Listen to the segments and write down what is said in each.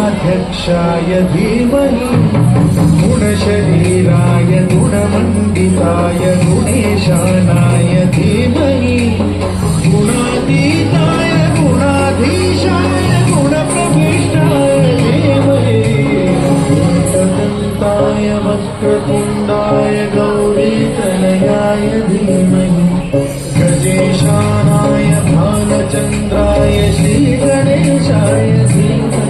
गणाध्यक्षाय धीमहि गुणशरीराय गुणमण्डिताय गुणेशानाय धीमहि गुणातीताय गुणाधीशाय गुणप्रविष्टाय धीमहि गुणदन्ताय वक्रतुण्डाय गौरीतनयाय धीमहि गजेशानाय भालचन्द्राय श्रीगणेशाय धीमहि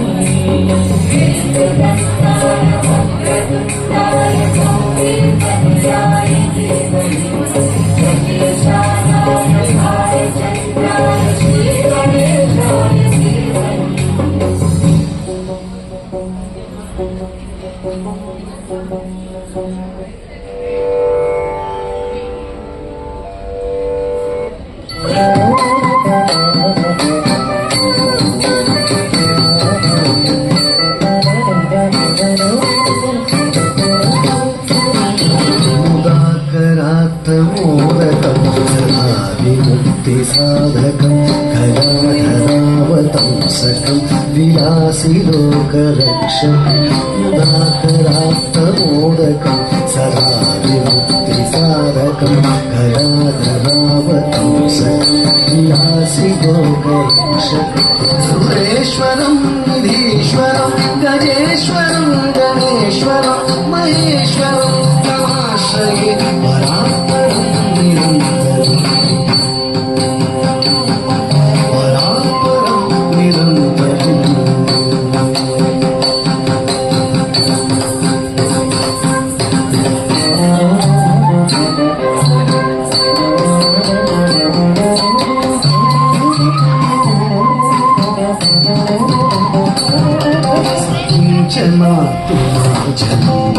साधकं कलाधरावतंसकं विलासि लोकरक्षकं मुदाकरात्तमोदकं सदा विमुक्तिसाधकं कलाधरावतंसकं विलासि लोकरक्षकं सुरेश्वरं निधीश्वरं गजेश्वरं गणेश्वरं महेश्वरं तमाश्रये परात्परं निरन्तरम्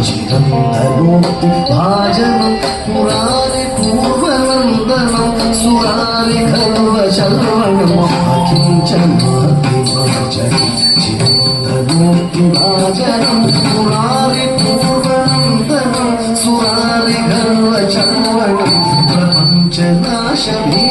चिरन्तनोति भाजनं पुरारि पूर्वनन्दनं सुरारि खर्वशर्वणम् अकिञ्चनातिमर्जति चिरन्तनोति भाजनं पुरारि पूर्वनन्दनं सुरारि खर्वशर्वणम् प्रपञ्चनाशमे